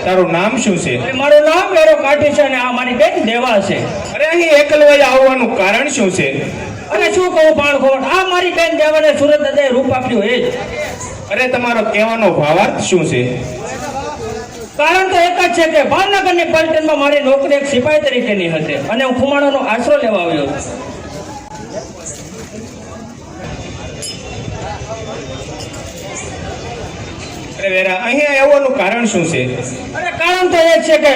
તારું નામ શું છે? મારું નામ વેરો કાઠી છે અને આ મારી બેન દેવા છે. અરે અહીં એકલવાય આવવાનું કારણ શું છે? અરે શું કહું પાણખોટ, આ મારી બેન દેવાને સુરત દાદાએ રૂપ આપ્યું એ જ. અરે તમારો કહેવાનો ભાવાર્થ શું છે? કારણ તો એક જ છે કે ભાવનગરની પલટનમાં મારી નોકરી એક સિપાહી તરીકેની હતી અને હું ખુમાણોનો આશરો લેવા આવ્યો હતો. અરે વેરા, અહીંયા આવવાનું કારણ શું છે? અરે કારણ તો એ છે કે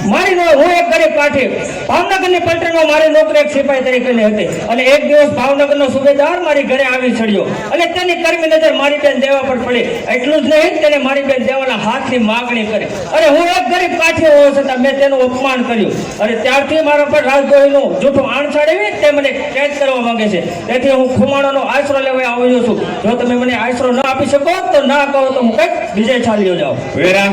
હું એક ગરીબ કાઠી ભાવનગરની પલટનમાં મારી નોકરી એક સિપાહી તરીકેની હતી અને એક દિવસ ભાવનગરનો સુબેદાર મારી ઘરે આવી ચડ્યો અને તેની કર્મી નજર મારી બેન દેવા પર પડી. એટલું જ નહીં, તેને મારી બેન દેવાના હાથની માગણી કરી. અરે હું એક ગરીબ કાઠી હોવા છતાં મેં તેનું અપમાન કર્યું. અરે ત્યારથી મારા પર રાજદ્રોહીનું જૂઠું આણ ચડાવી તે મને કેદ કરવા માંગે છે. તેથી હું ખુમાણોનો આશરો લેવા આવ્યો છું. જો તમે મને આશરો ન આપી શકો તો ના કહો તો હું કંઈક બીજે ચાલ્યો જાઉં. વેરા,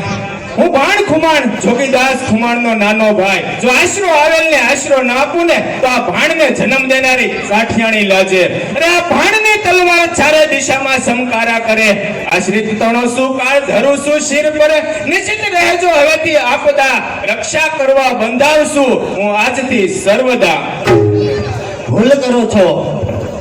હું ભાણ ખુમાણ જોગીદાસ ખુમાણનો નાનો ભાઈ. જો આશરો આવેલને આશરો ના આપું ને તો આ ભાણને જન્મ દેનારી કાઠિયાણી લાજે. અરે આ ભાણની તલવાર ચારે દિશામાં સમકારા કરે. આશ્રિત તણો શું કાળ ધરું શું શિર પર. નિશ્ચિત રહેજો હવેથી આપદા રક્ષા કરવા બંધાવશું હું આજથી સર્વદા. ભૂલ કરો છો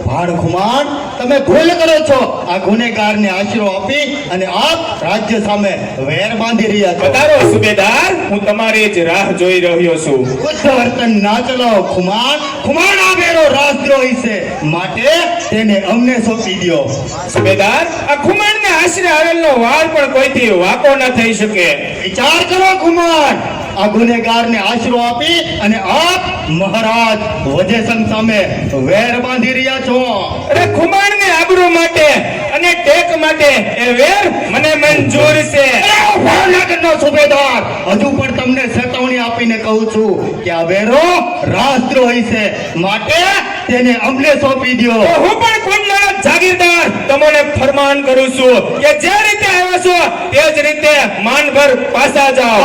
ભાણ ખુમાણ, તમે ભૂલ કરો છો. આ ગુનેગારને આશરો આપી અને આપ રાજ્ય સામે વેર બાંધી રહ્યા છો. પધારો સુબેદાર, હું તમારી જ રાહ જોઈ રહ્યો છું. ઉચ્ચ વર્તન ના ચલાવો ખુમાણ. ખુમાણ આ વેરો રાજદ્રોહી છે, માટે તેને અમને સોંપી દો. સુબેદાર, આ ખુમાણને આશરે આવેલનો વાળ પણ કોઈથી વાકો ન થઈ શકે. વિચાર કરો ખુમાણ, આ ગુનેગારને આશરો આપી અને આપ મહારાજ વજેસંગ સામે વેર બાંધી રહ્યા છો. અરે ખુમાણને આબરૂ માટે અને ટેક માટે એ વેર મને મંજૂર છે. ભાવનગરનો સુબેદાર હજુ પણ તમને ચેતવણી આપીને કહું છું કે આ વેરો રાજદ્રોહી છે, માટે તેને અમને સોંપી દો. હું પણ કુંડલાનો જાગીરદાર તમને ફરમાન કરું છું કે જે રીતે આવ્યો છો તે જ રીતે માનભર પાછા જાઓ.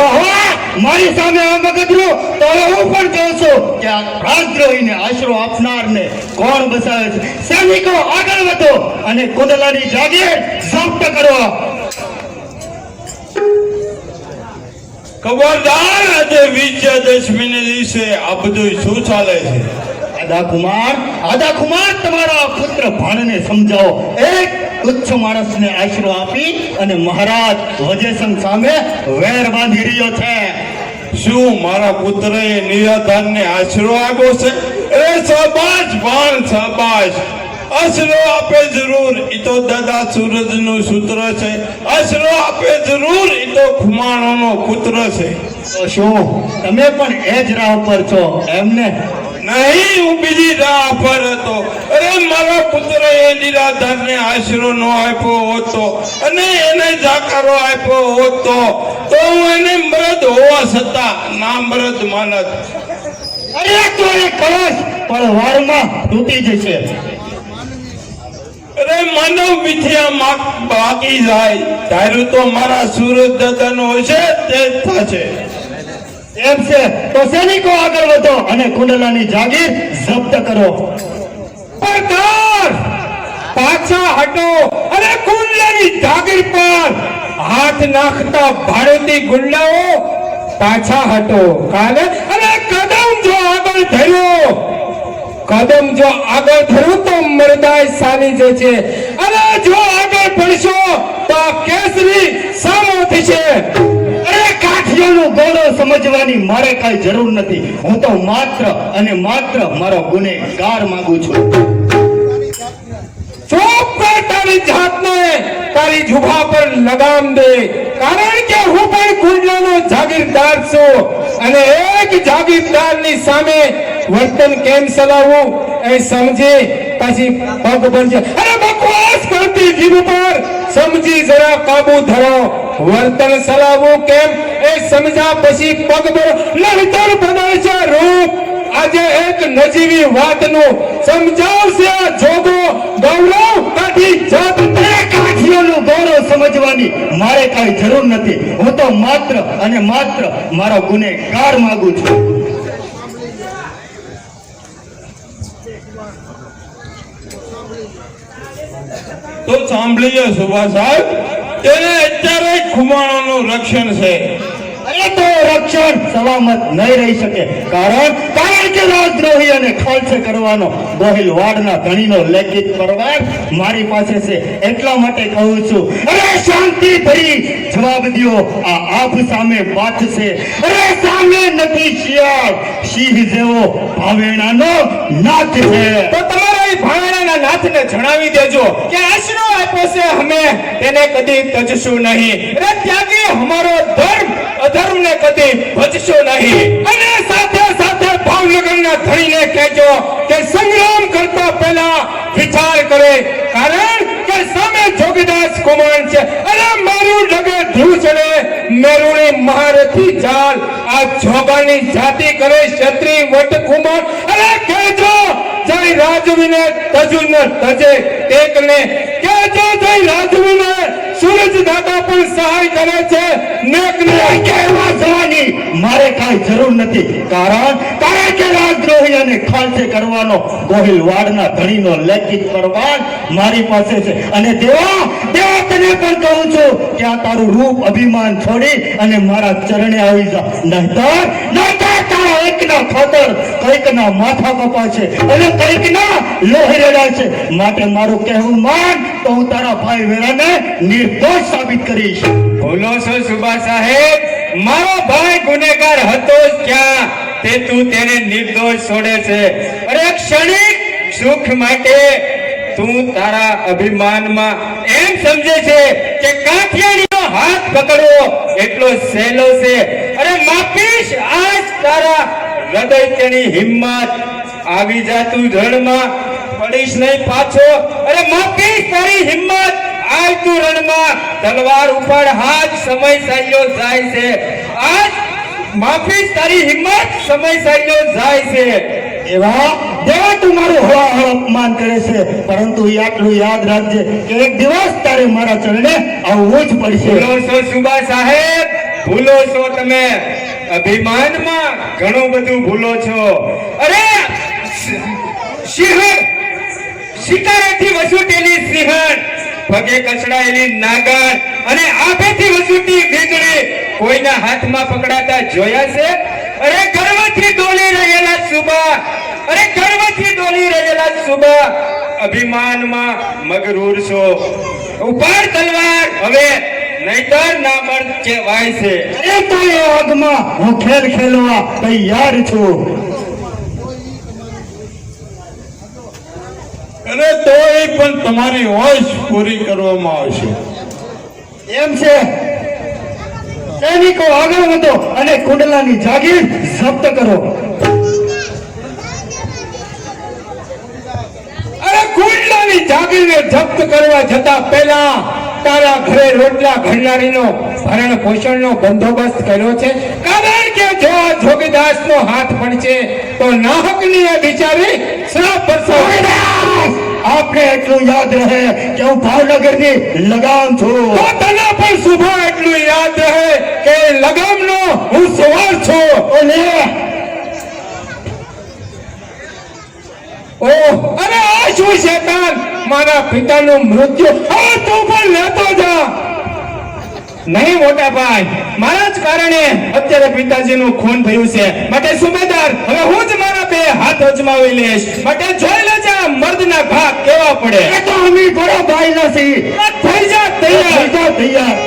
મારી સામે આ મગજરું તો હું પણ કહું છું કે આ રાજદ્રોહીને આશરો આપનારને કોણ બસાવે છે. સૈનિકો આગળ વધો અને કુંડલાની જાગીર જપ્ત કરો. ખબરદાર, આજે વિજયાદશમીને દિવસે આ બધું શું ચાલે છે? આદા કુમાર તમારા પુત્ર ભાણને સમજાવો. એક તુચ્છ માણસને આશરો આપી અને મહારાજ વજેસંગ સામે વેર બાંધી રહ્યો છે. શું મારા પુત્રએ નિરાધારને આશરો આપ્યો છે? એ શાબાશ ભાણ, શાબાશ. આશરો આપે જરૂર, એ તો દાદા સૂરજનું સૂત્ર છે. આશરો આપે જરૂર, એ તો ખુમાણોનો પુત્ર છે. તો શું તમે પણ એ જ રાહ પર છો એમને? નહીં, હું બીજી રાહ પર હતો. અરે મારા પુત્રએ નિરાધારને આશરો ન આપ્યો હોત અને એને જાકારો આપ્યો હોત તો હું એને મરદ હોવા છતાં ના મરદ માનત. અરે તો એ કળશ પણ વારમાં તૂટી જશે. અરે માનવ મિથ્યા બાકી જાય, ધાર્યું તો મારા સુરત દાદાનો હશે તે જ થશે. એમ છે તો સૈનિકો આગળ વધો અને કુંડલાની જાગીર જપ્ત કરો. પડકાર, પાછા હટો અને કુંડલાની જાગીર પર હાથ નાખતા ભારતી ગુંડાઓ પાછા હટો. અને કદમ જો આગળ ધર્યો તો મરદાય સાની જશે અને જો આગળ પડશો તો કેસરી સામો થશે. અરે કાઠિયાનું ગૌરવ સમજવાની મારે કઈ જરૂર નથી. હું તો માત્ર અને માત્ર મારો ગુનેગાર માંગુ છું. ચોપ કર તારી જાતને, તારી જુભા પર લગામ દે, કારણ કે હું પણ કુંડલાનો જાગીરદાર છું અને એક જાગીરદારની સામે વર્તન કેમ ચલાવવું એ સમજે પછી પગ બનશે. અરે બકવાસ કરતી જીભ પર સમજી જરા કાબુ ધરો. વર્તન ચલાવવું કેમ એ સમજા પછી પગ બનો. નહીતર બને છે રૂપ. આજે એક નજીવી વાતનું સમજાવશે જોગો ગૌરવ કાઠી જાત. કાઠીઓનું ગૌરવ સમજવાની મારે કઈ જરૂર નથી. હું તો માત્ર અને માત્ર મારો ગુનેગાર માંગુ છું. તો સાંભળીએ સુભા સાહેબ, તેને અત્યારે ખુમાણોનું રક્ષણ છે. અરે તો રક્ષણ સલામત નહીં રહી શકે. કારણ કે રાજદ્રોહી અને ખાલસે કરવાનો ગોહિલ વાડના ધણીનો લેખિત પરવાર મારી પાસે છે. એટલા માટે કહું છું, અરે શાંતિ ભરી જવાબ દ્યો. આ આપ સામે પાથ છે. અરે સામે નથી શિયાળ, સિંહ જેવો ભાવેણાનો નાથ છે. તો તમારા એ ભાવેણાના નાથને જણાવી દેજો કે આશરો આપ્યો છે અમે તેને કદી તજશું નહીં. અરે ત્યાગી અમારો ધર્મ અધર્મને કદી ભજશો નહીં. અને સાથે સાથે ભાવનગરના ધણીને કહેજો કે સંગ્રામ કરતા પહેલા વિચાર કરે. કારણ કે સામે જોગીદાસ કુમાર છે. અરે મારું ડગે ધ્રુવ ચડે મેરુની મહારથી ચાલ. આ જોગાની જાતિ કરે ક્ષત્રિય વટ કુમાર. અરે કહેજો જય રાજવીને તજુન તજે ટેકને. કહેજો જય રાજવીને સૂરજ દાદા પણ સહાય કરે છે નેકને. કહેવા જવાની મારે કાંઈ જરૂર નથી. કારણ કે રાજદ્રોહી અને ખાલસે કરવાનો ગોહિલ વાડના ધણીનો લેખિત પરવાર મારી પાસે છે. અને દેવા તને પણ કહું છું કે આ તારું રૂપ અભિમાન છોડી અને મારા ચરણે આવી જા. નહીતર તારા એકના ખાતર કંઈકના માથા કપા છે અને કંઈકના લોહી રેડાય છે. માટે મારું કહેવું માન તો હું તારા ભાઈ વેરાને નિર્દોષ સાબિત કરીશ. ભૂલો છો સુભા સાહેબ, મારો ભાઈ ગુનેગાર હતો જ ક્યાં તે તું તેને નિર્દોષ છોડે છે. અરે ક્ષણિક સુખ માટે તું તારા અભિમાનમાં એમ સમજે છે કે કાઠિયાણીનો હાથ પકડવો એટલો સહેલો છે. અરે માપીશ આજ તારા હૃદય તેની હિંમત આવી જા તું રણમાં પડીશ નહીં પાછો. અરે માપીશ તારી હિંમત આજ તું રણમાં તલવાર ઉપર હાથ સમય ચાલ્યો જાય છે. આજ માફી તારી હિંમત સમય ચાલ્યો જાય છે. દેવા તું મારું હળાહળ અપમાન કરે છે, પરંતુ આટલું યાદ રાખજે કે એક દિવસ તારે મારા ચરણે આવવું જ પડશે. ભૂલો છો સુભા સાહેબ, ભૂલો છો તમે. અભિમાનમાં ઘણું બધું ભૂલો છો. અરે સિંહ શિકારેથી વસૂટેલી સિંહણ, પગે કચડાયેલી નાગણ અને આભેથી વસૂટી વીજળી કોઈના હાથમાં પકડાતા જોયા છે? અરે ગર્વથી ડોલી રહેલા સુબા, અરે ગર્વથી ડોલી રહેલા સુબા અભિમાનમાં મગરૂર છો. ઉપાડ તલવાર હવે, નહીતર નામર્દ કહેવાય છે. અરે તારે આગમાં હું ખેલ ખેલવા તૈયાર છું. અને તોય પણ તમારી હોશ પૂરી કરવામાં આવશે. એમ છે. સૈનિકો આગળ વધો અને કુંડલાની જાગીર જપ્ત કરો. અરે કુંડલાની જાગીરને જપ્ત કરવા જતા પહેલા તારા ઘરે રોટલા ઘડનારીનો ભરણ પોષણનો બંદોબસ્ત કર્યો છે. કારણ કે જો આ જોગીદાસનો હાથ પડશે તો નાહકની એ બિચારી શ્રાપ પડશે. આપને એટલું યાદ રહે કે હું ભાવનગરની લગામ છું. તો તને પણ શુભા એટલું યાદ રહે કે લગામનો હું સવાર છું. ઓહ, અરે આ શું શેતાન, મારા પિતાનું મૃત્યુ હવે તું પણ લેતો જા. નહીં મોટા ભાઈ, મારા જ કારણે અત્યારે પિતાજીનું ખૂન થયું છે. માટે સુબેદાર હવે હું જ મારા બે હાથ અજમાવી લઈશ. માટે જોઈ લેજે આ મર્દના ઘા કેવા પડે. એ તો અમે બડા ભાઈ નથી. થઈ જા તૈયાર. તૈયાર.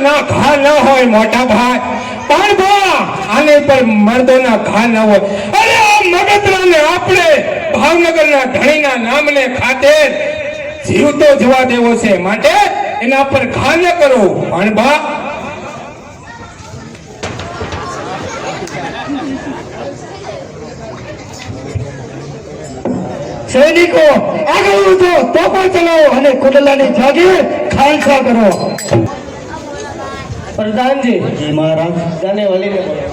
મર્દોના ઘા ન હોય મોટા ભાઈ, પણ બા આને પર મર્દોના ઘા ન હોય. અરે આ મગતરાને આપણે ભાવનગરના ધણીના નામને ખાતર જીવતો જવા દેવો છે, માટે એના પર ઘા ન કરો. પણ બા સૈનિકો આગળ વધો, તોપો ચલાવો અને કુંડલાની જાગીર ખાલસા કરો. પ્રધાનજી જી મહારાજ. જાને વાલીને બોલો.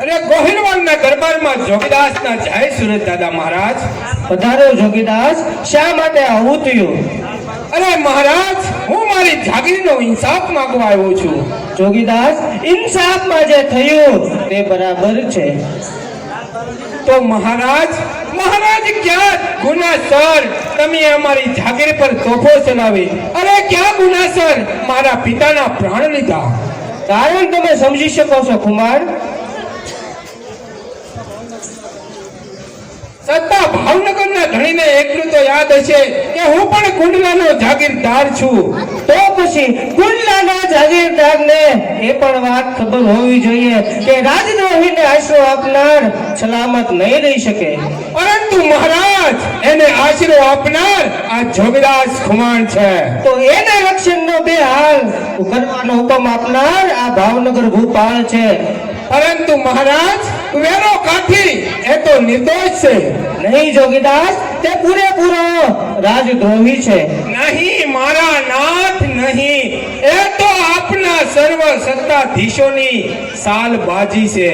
અરે ગોહિલવાડના દરબારમાં જોગીદાસના જય સુરત દાદા મહારાજ. પધારો જોગીદાસ, શા માટે આવું થયું? અરે મહારાજ, હું મારી જાગીરનો ઇન્સાફ માંગવા આવ્યો છું. જોગીદાસ, ઇન્સાફમાં જે થયું તે બરાબર છે. તો મહારાજ ક્યાં ગુનાસર તમે અમારી જાગીર પર તોફો ચલાવી? અરે ક્યાં ગુનાસર મારા પિતાના પ્રાણ લીધા? કારણ તમે સમજી શકો છો કુમાર. સત્તા ભાવનગરના ધણીને એટલું તો યાદ હશે કે હું પણ કુંડલાનો જાગીરદાર છું. તો પછી કુંડલા નાના જાગીરદારને એ પણ વાત ખબર હોવી જોઈએ કે રાજદ્રોહીને આશરો આપનાર સલામત નહીં રહી શકે. પરંતુ મહારાજ એને આશરો આપનાર આ જોગીદાસ ખુમાણ છે. તો એના રક્ષણનો બે હાલ કરવાનો હુકમ આપનાર આ ભાવનગર ભૂપાલ છે. પરંતુ મહારાજ વેરો કાઠી એ તો નિર્દોષ છે. નહીં જોગીદાસ, તે પૂરેપૂરો રાજદ્રોહી છે. નહીં મારા નાથ નહીં, એ તો આપના સર્વ સત્તાધીશોની સાલબાજી છે.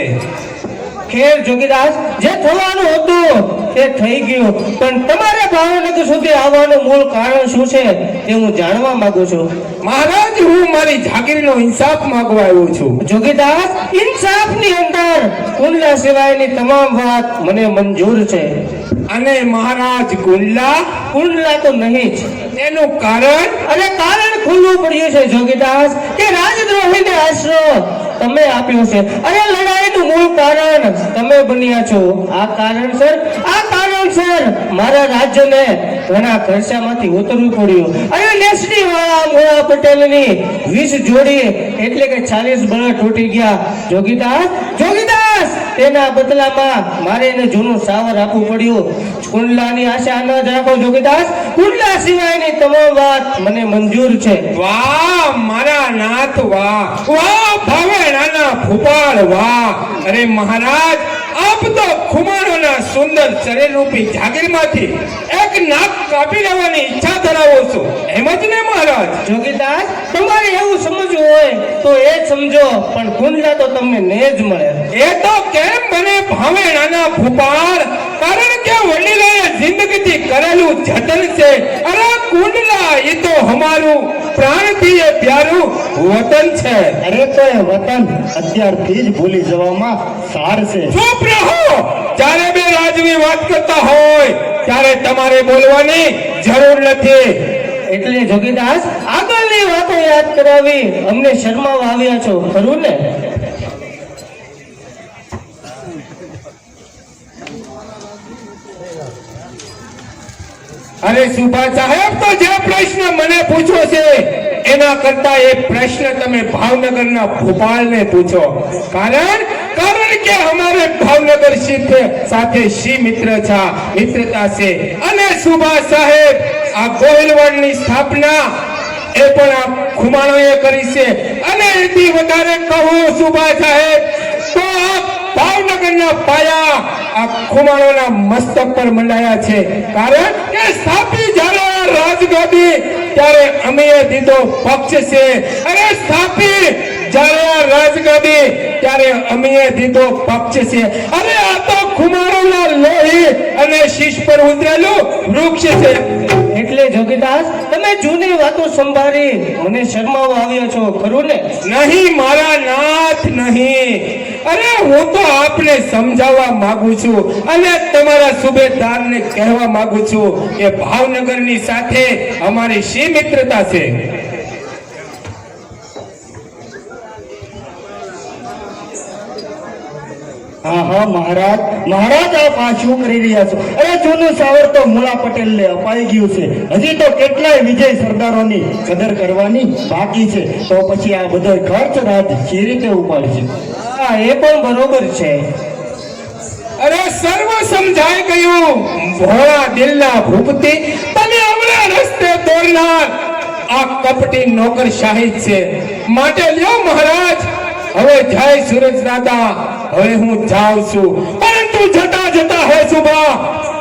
ખેર જોગીદાસ, જે થવાનું હતું તે થઈ ગયું, પણ તમારે ભાવનગર સુધી આવવાનું મૂળ કારણ શું છે તે હું જાણવા માંગુ છું. મહારાજ હું મારી જાગીરનો ઇન્સાફ માંગવા આવ્યો છું. જોગીદાસ, ઇન્સાફની અંદર કુંડલા સિવાયની તમામ વાત મને મંજૂર છે. અને મહારાજ કુંડલા તો નહીં જ. એનું કારણ અને કારણ ખુલ્લું પડ્યું છે જોગીદાસ કે રાજદ્રોહીને આશરો તમે આપ્યો છે અને લડાઈનું મૂળ કારણ તમે બન્યા છો. આ કારણસર મારા રાજ્યને ઘણા ખર્ચામાંથી ઉતરવું પડ્યું અને નેસડી વાળા મોળા પટેલની 20 જોડી એટલે કે 40 બળદ તૂટી ગયા. જોગીદાસ, તેના બદલામાં મારે એને જૂનું સાવર આપવું પડ્યું. કુંડલાની આશા ન જ રાખો જોગીદાસ, કુંડલા સિવાયની તમામ વાત મને મંજૂર છે. વાહ મારા નાથ, વાહ વાહ ભાવે નાના ભૂપાળ, વાહ. અરે મહારાજ, આપ તો ખુમાણોના સુંદર શરીરરૂપી જાગીરમાંથી એક નાક કાપી લેવાની ઈચ્છા ધરાવો છો, એમ જ ને મહારાજ? જોગીદાસ, તમારે એવું સમજવું હોય તો એ જ સમજો, પણ કુંડલા તો તમને ને જ મળે. એ તો કેમ બને ભાવે નાના ભૂપાળ? કારણ કે વડીલોએ જિંદગીથી કરેલું જતન છે. અરે કુંડલા, એ તો અમારું પ્રાણથી એ પ્યારું વતન છે. અરે તો એ વતન અત્યારથી જ ભૂલી જવામાં સાર છે. ચૂપ રહો. જ્યારે બે રાજવી વાત કરતા હોય ત્યારે તમારે બોલવાની જરૂર નથી. એટલે જોગીદાસ, આગળની વાતો યાદ કરાવી અમને શરમાવા આવ્યા છો, ખરું ને? અરે સુભા સાહેબ, તો જે પ્રશ્ન મને પૂછો છે એના કરતા એ પ્રશ્ન તમે ભાવનગરના ભોપાલને પૂછો. કારણ કે અમારે ભાવનગર સાથે શી મિત્રતા છે. અને સુભા સાહેબ, આ ગોહિલવાડની સ્થાપના એ પણ આ ખુમાણોએ કરી છે. અને એથી વધારે કહું સુભા સાહેબ, તો આ ભાવનગરના પાયા આ ખુમાણોના મસ્તક પર મંડાયા છે. કારણ કે સ્થાપી જ્યારે રાજગાદી ત્યારે અમે દીધો પક્ષ છે. અરે સ્થાપી જ્યારે આ રાજગાદી ત્યારે અમે દીધો પક્ષ છે. અરે આ તો ખુમાણોના લોહી અને શીશ પર ઉતરેલું વૃક્ષ છે. એટલે જોગીદાસ, તમે જૂની વાતો સંભાળી મને શરમાવા આવ્યા છો, ખરું ને? નહીં મારા નાથ, નહીં. અરે હું તો આપને સમજાવવા માંગુ છું અને તમારા સુબેદારને કહેવા માંગુ છું કે ભાવનગરની સાથે અમારી શી મિત્રતા છે. હા મહારાજ, આપ આ શું કરી રહ્યા છો? અરે જૂનું સાવર તો મુળા પટેલને અપાઈ ગયું છે. હજી તો કેટલાય વિજય સરદારોની કદર કરવાની બાકી છે. તો પછી આ બધો ખર્ચ રાજ સી રીતે ઉપાડશે? હા, એ પણ બરોબર છે. અરે સર્વ સમજાઈ ગયું. ભોળા દિલના ભૂપતિ તને અવળા રસ્તે દોરનાર આ કપટી નોકર શાહી છે. માટે લ્યો મહારાજ, હવે જય સૂરજ દાદા, હવે હું જાઉં છું. પરંતુ જતા હે સુભા,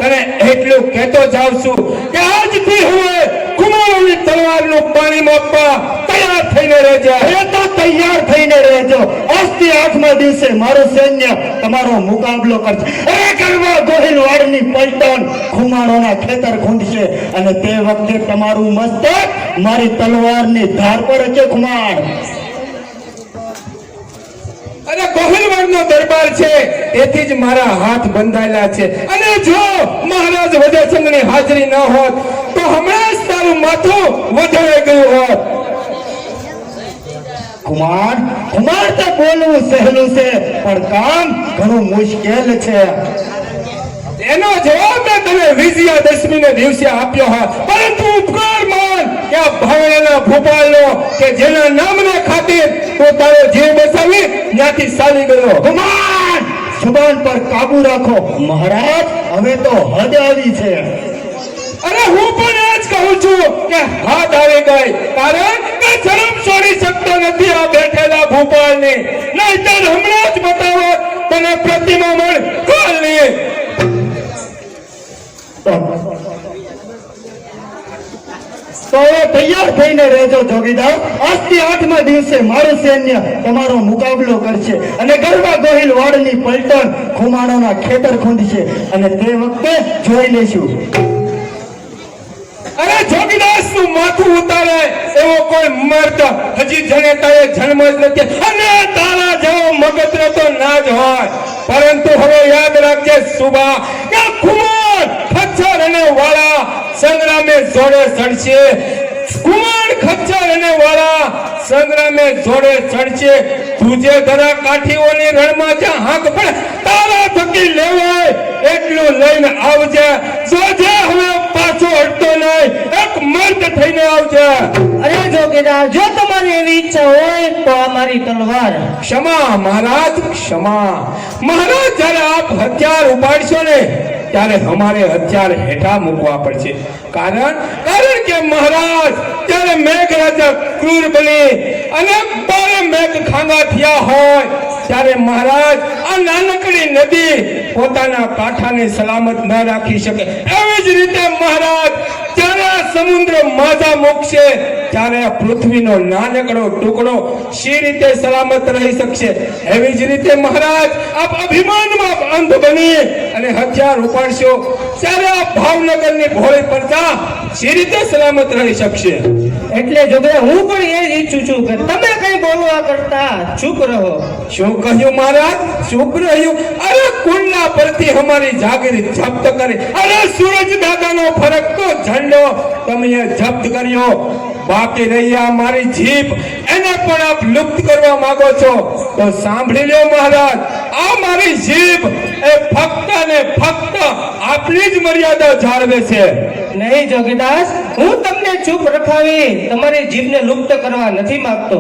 તને એટલું કહેતો જાઉં છું કે આજથી હવે કુમારોની તલવારનું પાણી માપવા તૈયાર થઈને રહેજો. એ તો તૈયાર થઈને રહેજો. આજથી 8મા દિવસે મારું સૈન્ય તમારો મુકાબલો કરશે. અરે કરવા ગોહિલવાડની પલટણ ખુમાણોના ખેતર ખૂંદશે અને તે વખતે તમારું મસ્તક મારી તલવારની ધાર પર હશે. ખુમાણ, અને ગોહિલવાડનો દરબાર છે, તેથી જ મારા હાથ બંધાયેલા છે. અને જો મહારાજ વજયચંદ્રની હાજરી ન હોત તો હમણાં જ તારું માથું વધારે ગયું હોત. ખુમાણ તો બોલવું સહેલું છે, પણ કામ ઘણું મુશ્કેલ છે. એનો જવાબ મેં તને વિજયાદશમીને દિવસે આપ્યો હોત, પરંતુ ઉપકાર માન કે આ ભાવનાના ભોપાલનો કે જેના નામને ખાतिर તો તારો જીવ બચાવી ત્યાંથી ચાલી ગયો. કુમાર જુબાન પર કાબુ રાખો મહારાજ, હવે તો હદ આવી છે. અરે હું પણ એ જ કહું છું કે હાથ આવી ગઈ, કારણ કે શરમ છોડી શકતો નથી આ બેઠેલા ભોપાલને. નહીંતર હમણાં જ બતાવો તને પ્રતિમા મળ કોલની. તો હવે તૈયાર થઈને રહેજો જોગીદાર. આજથી 8મા દિવસે મારું સૈન્ય તમારો મુકાબલો કરશે અને ગરબા ગોહિલ વાડની પલટણ ખુમાણોના ખેતર ખૂંદશે અને તે વખતે જોઈ લેશું. અરે જોગીદાસ નું માથું ઉતારે એવો કોઈ મર્દ હજી જનેતાએ જન્મ જ નથી, અને તારા જેવો મગજનો તો ના જ હોય. પરંતુ હવે યાદ રાખજે સુબા કે ખુમાર ખચ્ચર અને વાળા સંગ્રામે જોડે ચડશે. ખુમાર ખચ્ચર અને વાળા સંગ્રામે જોડે ચડશે. તુજે ધરા કાઠીઓની રણમાં જ્યાં હાંક પડે તારા થકી લેવાય એટલું લઈને આવજે. જોજે હવે પાછો હટતો નહીં, એક મર્દ થઈને આવજે. અરે જોગીદાર, જો તમારી એવી ઈચ્છા હોય તો આ મારી તલવાર. ક્ષમા મહારાજ, ક્ષમા. મહારાજ જ્યારે આપ હથિયાર ઉપાડશો ને ત્યારે અમારે હથિયાર હેઠા મૂકવા પડશે. કારણ કે મહારાજ ત્યારે મેઘરાજા ક્રૂર બની અને બારે મેઘ ખાંગા થયા હોય ત્યારે મહારાજ આ નાનકડી નદી પોતાના કાંઠાને સલામત ન રાખી શકે. એવી જ રીતે મહારાજ જ્યારે સમુદ્ર માજા મૂકશે ત્યારે આ પૃથ્વીનો નાનકડો ટુકડો શી રીતે સલામત રહી શકશે. એવી જ રીતે મહારાજ આપ અભિમાનમાં અંધ બની અને હથિયાર ઉપાડશો ત્યારે આ ભાવનગરની ભોળી પ્રજા શી રીતે સલામત રહી શકશે. એટલે જોગીદાર, હું પણ એ જ ઈચ્છું છું કે તમે કઈ બોલવા કરતા ચૂપ રહો. શું કહ્યું મહારાજ? ચૂપ રહ્યું? અરે કુંડલા પરથી અમારી જાગીર જપ્ત કરી, અરે સૂરજ દાદાનો ફરકતો ઝંડો તમે જપ્ત કર્યો. બાકી રહ્યા મારી જીભ, એને પણ આપ લુપ્ત કરવા માંગો છો તો સાંભળી લો મહારાજ, આ મારી જીભ એ ફક્ત ને ફક્ત આપની જ મર્યાદા જાળવે છે. નહીં જોગીદાસ, હું તમને ચૂપ રખાવી તમારી જીભને લુપ્ત કરવા નથી માંગતો.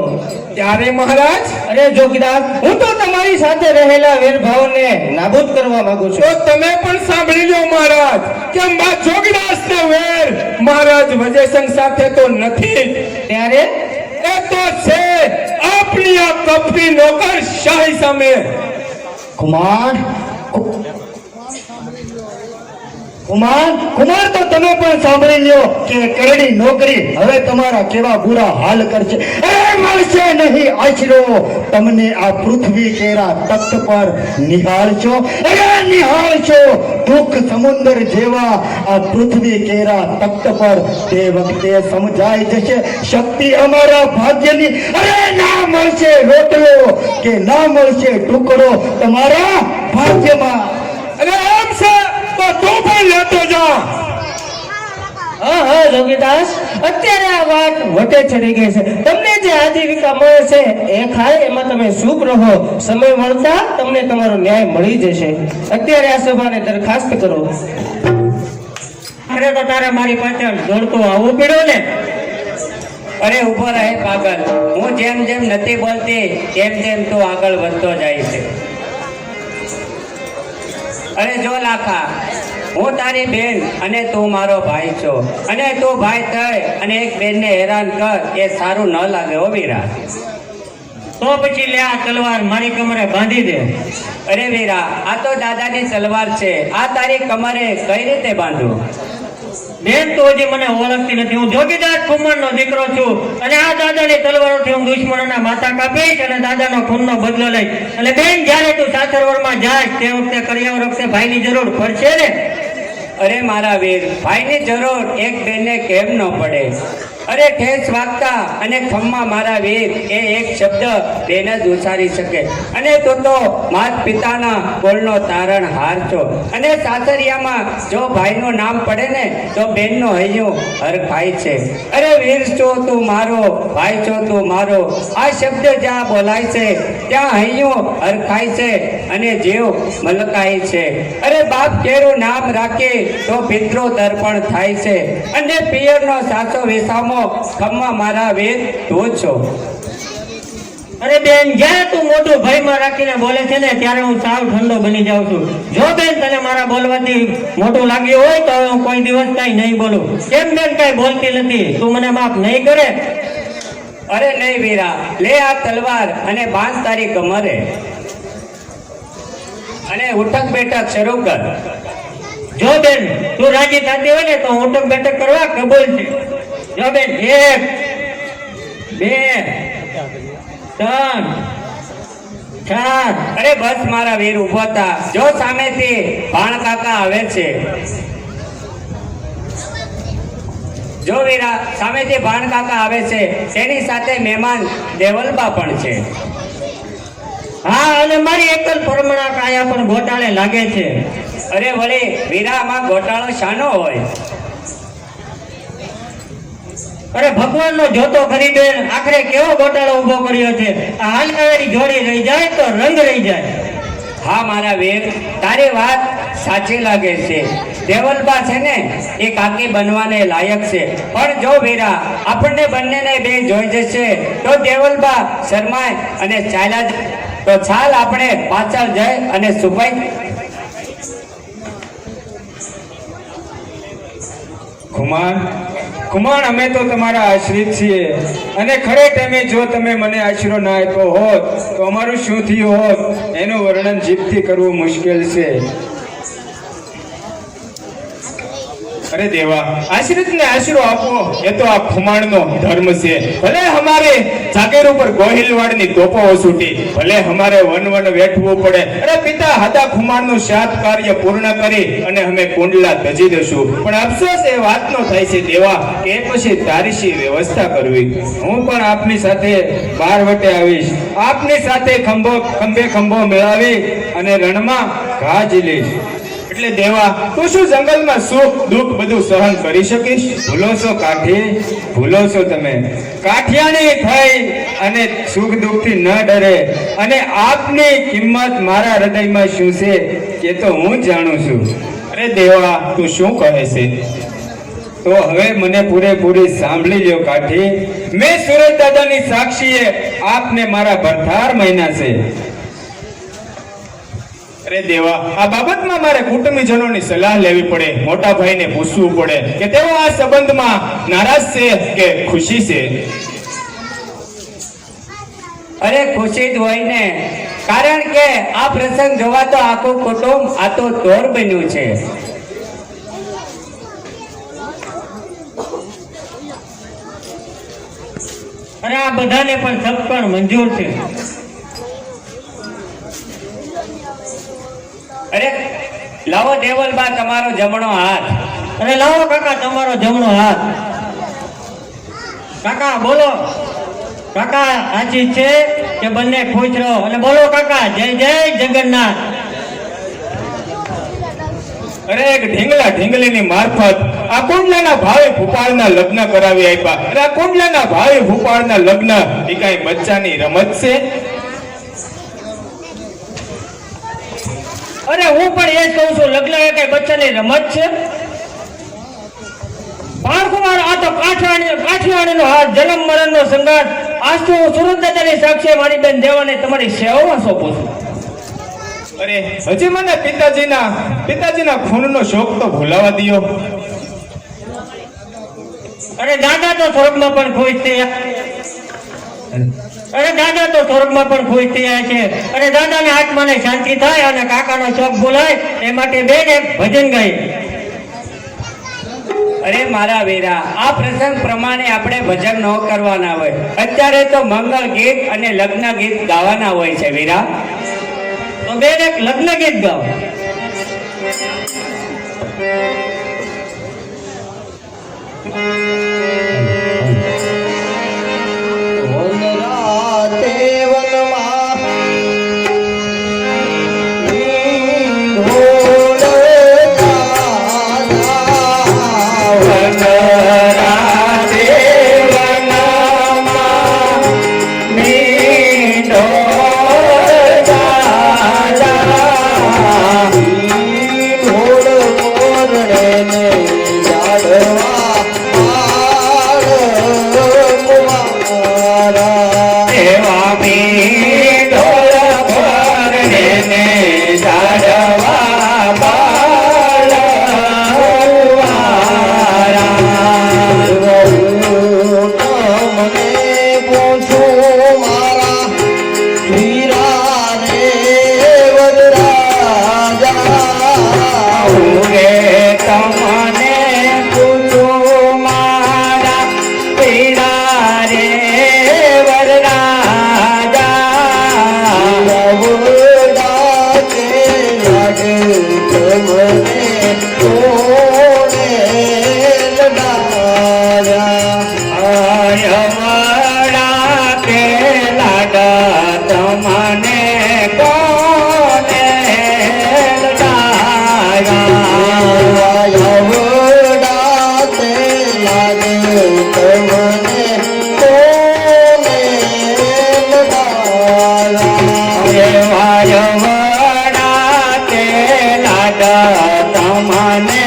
ત્યારે મહારાજ અરે જોગીદાર, હું તો તમારી સાથે રહેલા વેરભાવને નાબૂદ કરવા માંગુ તો છું. તમે પણ સાંભળી લો મહારાજ કે જોગીદાસ ને વેર મહારાજ વજયસંગ સાથે તો નથી, ત્યારે એ તો છે આપણી આ કપટી નોકર શાહી સામે. કુમાર કુમાર તો તમે પણ સાંભળી લ્યો કે કરડી નોકરી હવે તમારા કેવા બુરા હાલ કરશે. એ મળશે નહીં આશરો તમને આ પૃથ્વી કેરા તખ્ત પર નિહાળશો. અરે નિહાળશો દુઃખ સમુદ્ર જેવા આ પૃથ્વી કેરા તખ્ત પર. તે વખતે સમજાઈ જશે શક્તિ અમારા ભાગ્યની. અરે ના મળશે રોટલો કે ના મળશે ટુકડો તમારા ભાગ્યમાં. અને એમ છે તો તું પણ લેતો જા. હા જોગીદાસ, અત્યારે આ વાત વટે ચડી ગઈ છે. તમને જે આજીવિકા મળે છે એ ખાય, એમાં તમે સુખ રહો. સમય મળતા તમને તમારો ન્યાય મળી જશે. અત્યારે આ સભાને દરખાસ્ત કરો. અરે તો તારે મારી પાછળ દોડતું આવવું પડ્યું ને. અરે ઉભો રહે પાગલ, હું જેમ જેમ નથી બોલતી તેમ તેમ તું આગળ વધતો જાય છે. અરે જો લાખા, હું તારી બેન અને તું મારો ભાઈ છો, અને તું ભાઈ થઈ અને એક બેનને હેરાન કર એ સારું ન લાગે હો વીરા. તો પછી લે આ તલવાર મારી કમરે બાંધી દે. અરે વીરા, આ તો દાદાની તલવાર છે, આ તારી કમરે કઈ રીતે બાંધું? બેન તો હજી મને ઓળખતી નથી. હું જોગીદાસ ખુમારનો દીકરો છું અને આ દાદાની તલવારોથી હું દુશ્મનોના માથા કાપીશ અને દાદાનો ખૂનનો બદલો લઈશ. અને બેન, જ્યારે તું સાસરવરમાં જાય તે વખતે કરિયાવર વખતે ભાઈની જરૂર પડશે ને. અરે મારા વીર, ભાઈની જરૂર એક બેનને કેમ ન પડે? અરે ઠેસ વાગતા અને ખમ્મા મારા વીર એ એક શબ્દ બેન જ ઉચ્ચારી શકે. અને તું તો માત પિતાના કુળનો તારણહાર છો, અને સાસરિયામાં જો ભાઈનું નામ પડે ને તો બેનનું હૈયું હરખાય છે. અરે વીર છો તું મારો, ભાઈ છો તું મારો, આ શબ્દ જ્યાં બોલાય છે ત્યાં હૈયું હરખાય છે અને જીવ મલકાય છે. અરે બાપ કેરું નામ રાખે તો પિતૃ તર્પણ થાય છે, અને પિયરનો સાચો વિસામો ખમ્મા મારા વીર તું છો. અરે બેન, જ્યારે તું મોટું ભયમાં રાખીને બોલે છે ને ત્યારે હું સાવ ઠંડો બની જાઉં છું. જો બેન તને મારા બોલવાથી મોટું લાગ્યું હોય તો હવે હું કોઈ દિવસ કઈ નહીં બોલું. કેમ બેન કઈ બોલતી નથી? તું મને માફ નહીં કરે? અરે નહીં વીરા, લે આ તલવાર અને બાંધ તારી કમરે અને ઉઠક બેઠક શરૂ કર. જો બેન તું રાજી થતી હોય ને તો હું ઉઠક બેઠક કરવા કબૂલ છે. જો બેન, 1 2 3 4. અરે બસ મારા વીર ઉભો થા. જો સામેથી ભાણ કાકા આવે છે. જો વીરા, સામેથી ભાણ કાકા આવે છે, તેની સાથે મહેમાન દેવલબા પણ છે. હા, અને મારી એકલ પરમણા કાયા પણ ગોટાળે લાગે છે. અરે વળી વીરામાં ગોટાળો શાનો હોય? અરે ભગવાનનો જોતો ખરી બેન, આખરે કેવો ગોટાળો ઉભો કર્યો છે. આ હાલકારી જોડી રહી જાય તો રંગ રહી જાય. હા મારા વીર, તારી વાત સાચી લાગે છે. દેવલબા છે ને એ કાકી બનવાને લાયક છે, પણ જો વીરા આપણને બંનેને બે જોઈ જશે તો દેવલબા શરમાય અને ચાલ્યા જાય. તો ચાલ આપણે પાછળ જઈ અને સુભાઈ. ખુમાણ, અમે તો તમારા આશ્રિત છીએ અને ખરે ટાઈમે જો તમે મને આશરો ના આપ્યો હોત તો અમારું શું થયું હોત એનું વર્ણન જીભથી કરવું મુશ્કેલ છે. અરે દેવા, આશ્રિતને આશરો આપવો એ તો આ ખુમાણનો ધર્મ છે. ભલે અમારે જાગીર ઉપર ગોહિલવાડની તોપો છૂટી, ભલે અમારે વન વેઠવું પડે. અરે પિતા હતા ખુમાણનું સાત કાર્ય પૂર્ણ કરી અને અમે કુંડલા તજી દઈશું. પણ અફસોસ એ વાતનો થાય છે દેવા કે પછી તારી શી વ્યવસ્થા કરવી. હું પણ આપની સાથે બાર વટે આવીશ, આપની સાથે ખંભે ખંભો મેળવી અને રણમાં ઘા ઝીલીશ. એટલે દેવા, તું શું જંગલમાં સુખ દુઃખ બધું સહન કરી શકીશ? ભૂલો છો કાઠી, ભૂલો છો તમે. કાઠિયાણી થઈ અને સુખ દુઃખથી ન ડરે અને આપની કિંમત મારા હૃદયમાં શું છે એ તો હું જાણું છું. અરે દેવા, તું શું કહે છે? તો હવે મને પૂરેપૂરી સાંભળી લ્યો કાઠી. મેં સુરજ દાદાની સાક્ષીએ આપને મારા ભરથાર મહિના છે. અરે દેવા, આ બાબતમાં મારે કુટુંબીજનોની સલાહ લેવી પડે, મોટા ભાઈને પૂછવું પડે કે તેઓ આ સંબંધમાં નારાજ છે કે ખુશી છે. અરે ખુશી જ હોય ને, કારણ કે આ પ્રસંગ જોવા તો આખું કુટુંબ આ તો તોર બન્યું છે. અને આ બધાને પણ સપકણ મંજૂર છે. અરે લાવો દેવલબા તમારો જમણો હાથ. અને લાવો કાકા તમારો જમણો હાથ. કાકા બોલો. કાકા સાચી છે કે બંને ખુશ રહો અને બોલો કાકા જય જય જગન્નાથ. અરે એક ઢીંગલા ઢીંગલીની મારફત આ કુંડલાના ભાવે ભૂપાળના લગ્ન કરાવી આપ્યા. અરે આ કુંડલાના ભાવે ભૂપાળના લગ્ન એ કઈ બચ્ચાની રમત છે? અરે હું પણ એ જ કહું છું, લગ્ન એ કઈ બચ્ચાની રમત છે? બાળકુમાર, આ તો કાઠિયાણીનો હાથ, જન્મ મરણનો સંઘાત. આજ તો હું સુરત દાદાની સાક્ષી મારી બેન દેવાને તમારી સેવામાં સોંપું છું. અરે હજી મને પિતાજીના ખૂનનો શોખ તો ભૂલાવા દિયો. અરે દાદા તો સ્વર્ગમાં પણ ખુશ થયા. અરે દાદા તો સ્વર્ગમાં પણ ખુશ થયા છે. અને દાદાને આત્માને શાંતિ થાય અને કાકાનો શોખ ભૂલાય એ માટે બેન એક ભજન ગાય. અરે મારા વીરા, આ પ્રસંગ પ્રમાણે આપણે ભજન ન કરવાના હોય. અત્યારે તો મંગળ ગીત અને લગ્ન ગીત ગાવાના હોય છે વીરા. તો બેન એક લગ્ન ગીત ગાઓ. જાડવા તમને